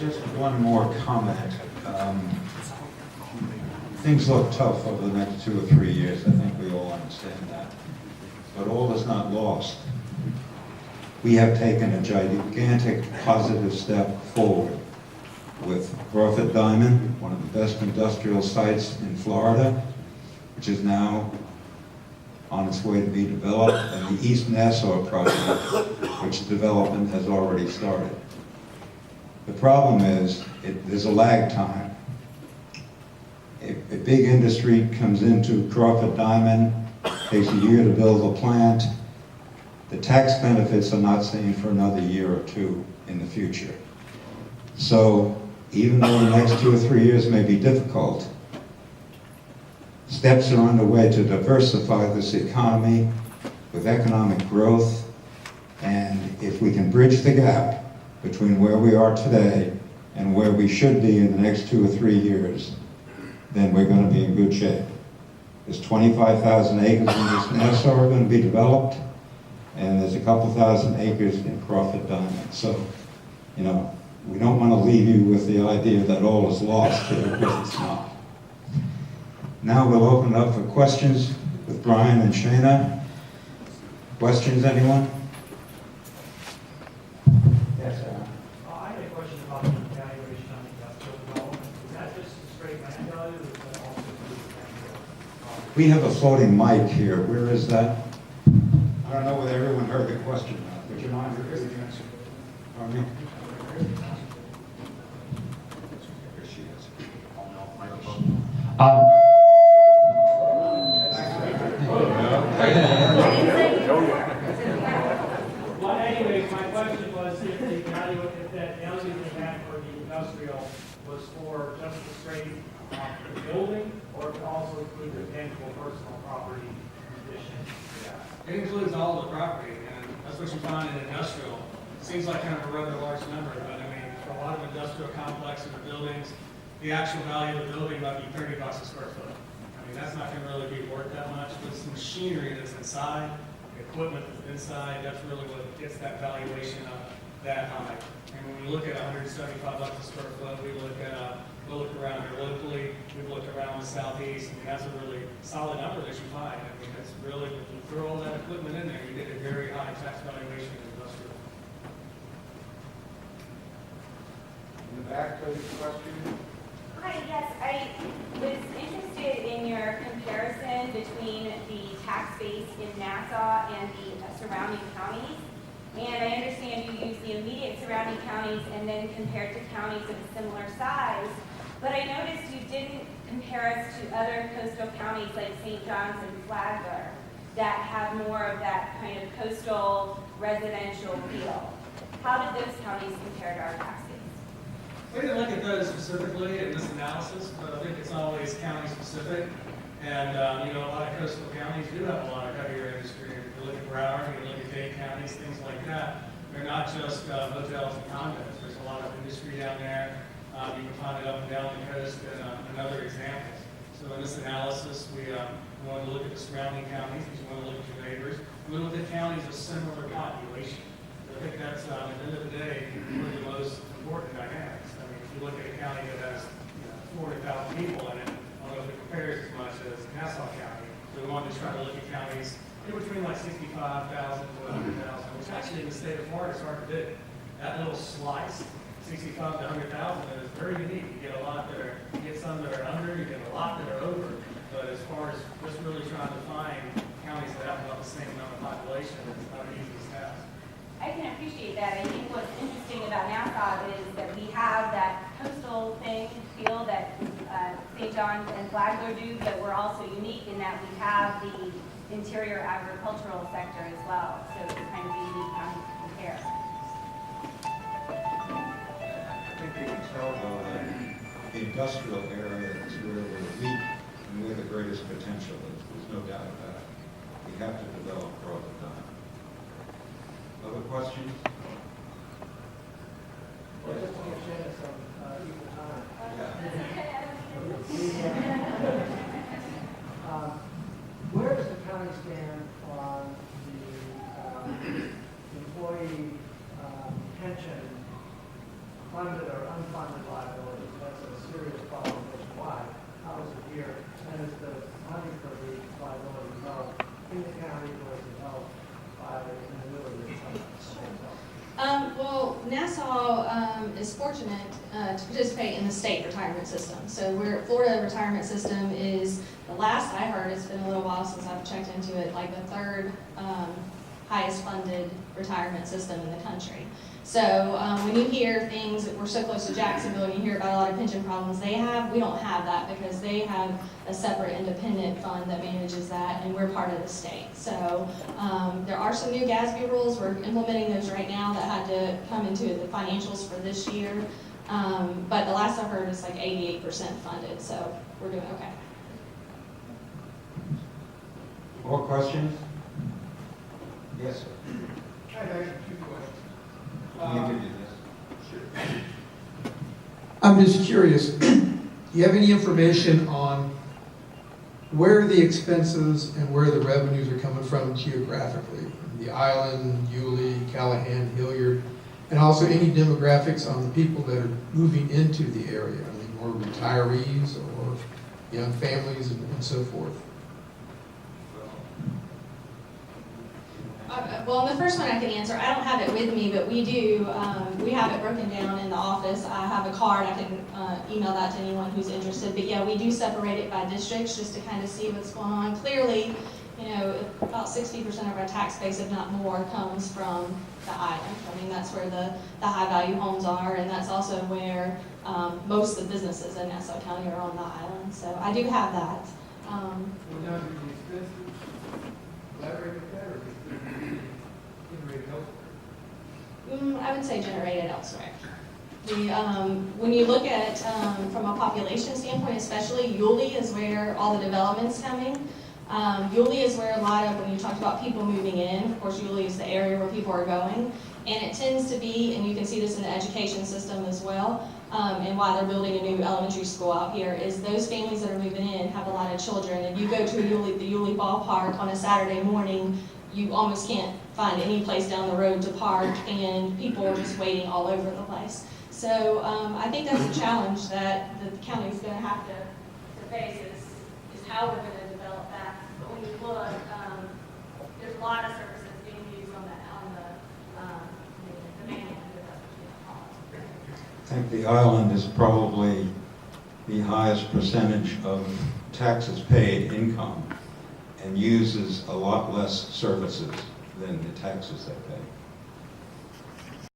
Just one more comment. Things look tough over the next 2 or 3 years. I think we all understand that. But all is not lost. We have taken a gigantic positive step forward with Crawford Diamond, one of the best industrial sites in Florida, which is now on its way to be developed, and the East Nassau project, which development has already started. The problem is, there's a lag time. A big industry comes into Crawford Diamond, takes a year to build a plant. The tax benefits are not seen for another year or two in the future. So even though the next 2 or 3 years may be difficult, steps are underway to diversify this economy with economic growth. And if we can bridge the gap between where we are today and where we should be in the next 2 or 3 years, then we're going to be in good shape. There's 25,000 acres in East Nassau are going to be developed, and there's a couple thousand acres in Crawford Diamond. So, you know, we don't want to leave you with the idea that all is lost here, because it's not. Now we'll open it up for questions with Brian and Shana. Questions, anyone? Yes, Aaron. I had a question about the valuation on industrial development. Is that just a straight land value, or is that also include the We have a floating mic here. Where is that? I don't know whether everyone heard the question. Would you mind repeating the answer? Pardon me? Here she is. Well, anyways, my question was if the value, if that value they had for the industrial was for just the straight the building, or if it also include the tangible personal property condition. It includes all the property, and that's what you find in industrial. Seems like kind of a rather large number, but I mean, for a lot of industrial complexes or buildings, the actual value of the building might be $30 a square foot. I mean, that's not going to really be worth that much, but it's the machinery that's inside, the equipment that's inside, that's really what gets that valuation up that high. And when we look at $175 a square foot, we look around here locally, we look around the southeast, and that's a really solid number that you find. I mean, that's really, if you throw all that equipment in there, you get a very high tax valuation in industrial. In the back, please, question. Hi, yes, I was interested in your comparison between the tax base in Nassau and the surrounding counties. And I understand you use the immediate surrounding counties and then compared to counties of a similar size. But I noticed you didn't compare us to other coastal counties like St. John's and Flagler that have more of that kind of coastal residential feel. How did those counties compare to our tax base? We didn't look at those specifically in this analysis, but I think it's always county specific. And, you know, a lot of coastal counties do have a lot of heavier industry. If you look at Broward, you look at Dade counties, things like that. They're not just hotels and condos. There's a lot of industry down there. You can find it up and down the coast and other examples. So in this analysis, we want to look at the surrounding counties. We want to look at your neighbors. We look at counties with similar population. So I think that's, at the end of the day, one of the most important dynamics. I mean, if you look at a county that has 40,000 people in it, I don't know if it compares as much as Nassau County. So we wanted to try to look at counties in between like 65,000 to 100,000, which actually in the state of Florida is hard to do. That little slice, 65 to 100,000, is very unique. You get a lot that are, you get some that are under, you get a lot that are over. But as far as just really trying to find counties that have about the same amount of population, it's not an easy task. I can appreciate that. I think what's interesting about Nassau is that we have that coastal thing feel that St. John's and Flagler do, but we're also unique in that we have the interior agricultural sector as well. So it's kind of unique how to compare. I think you can tell, though, that the industrial area is where we're weak and where the greatest potential is. There's no doubt about it. We have to develop Crawford Diamond. Other questions? Well, just to give Shannon some equal time. Where does the county stand on the employee pension, funded or unfunded unfunded liability. That's a serious problem nationwide. How is it here? And is the money for the liability held in the county or is it held by an annuity of some state? Well, Nassau is fortunate to participate in the state retirement system. So Florida retirement system is, the last I heard, it's been a little while since I've checked into it, like the third highest funded retirement system in the country. So when you hear things, that we're so close to Jacksonville, and you hear about a lot of pension problems they have, we don't have that because they have a separate independent fund that manages that, and we're part of the state. So there are some new GASB rules. We're implementing those right now that had to come into the financials for this year. But the last I heard is like 88% funded, so we're doing okay. More questions? Yes, sir. I have actually two questions. Let me give you this. I'm just curious, do you have any information on where the expenses and where the revenues are coming from geographically? The island, Yulee, Callahan, Hilliard, and also any demographics on the people that are moving into the area? Are they more retirees or young families and so forth? Well, the first one I can answer, I don't have it with me, but we do, we have it broken down in the office. I have a card, I can email that to anyone who's interested. But yeah, we do separate it by districts just to kind of see what's going on. Clearly, you know, about 60% of our tax base, if not more, comes from the island. I mean, that's where the high value homes are, and that's also where most of the businesses in Nassau County are on the island. So I do have that. Well, now, do the expenses collaborate with that, or is it generated elsewhere? I would say generated elsewhere. When you look at, from a population standpoint especially, Yulee is where all the development's coming. Yulee is where a lot of, when you talked about people moving in, of course Yulee is the area where people are going. And it tends to be, and you can see this in the education system as well, and why they're building a new elementary school out here, is those families that are moving in have a lot of children. And you go to the Yulee ballpark on a Saturday morning, you almost can't find any place down the road to park, and people are just waiting all over the place. So I think that's a challenge that the county's going to have to face is how we're going to develop that. But when you look, there's a lot of services being used on the mainland. If that's what you call it. I think the island is probably the highest percentage of taxes paid income and uses a lot less services than the taxes they pay.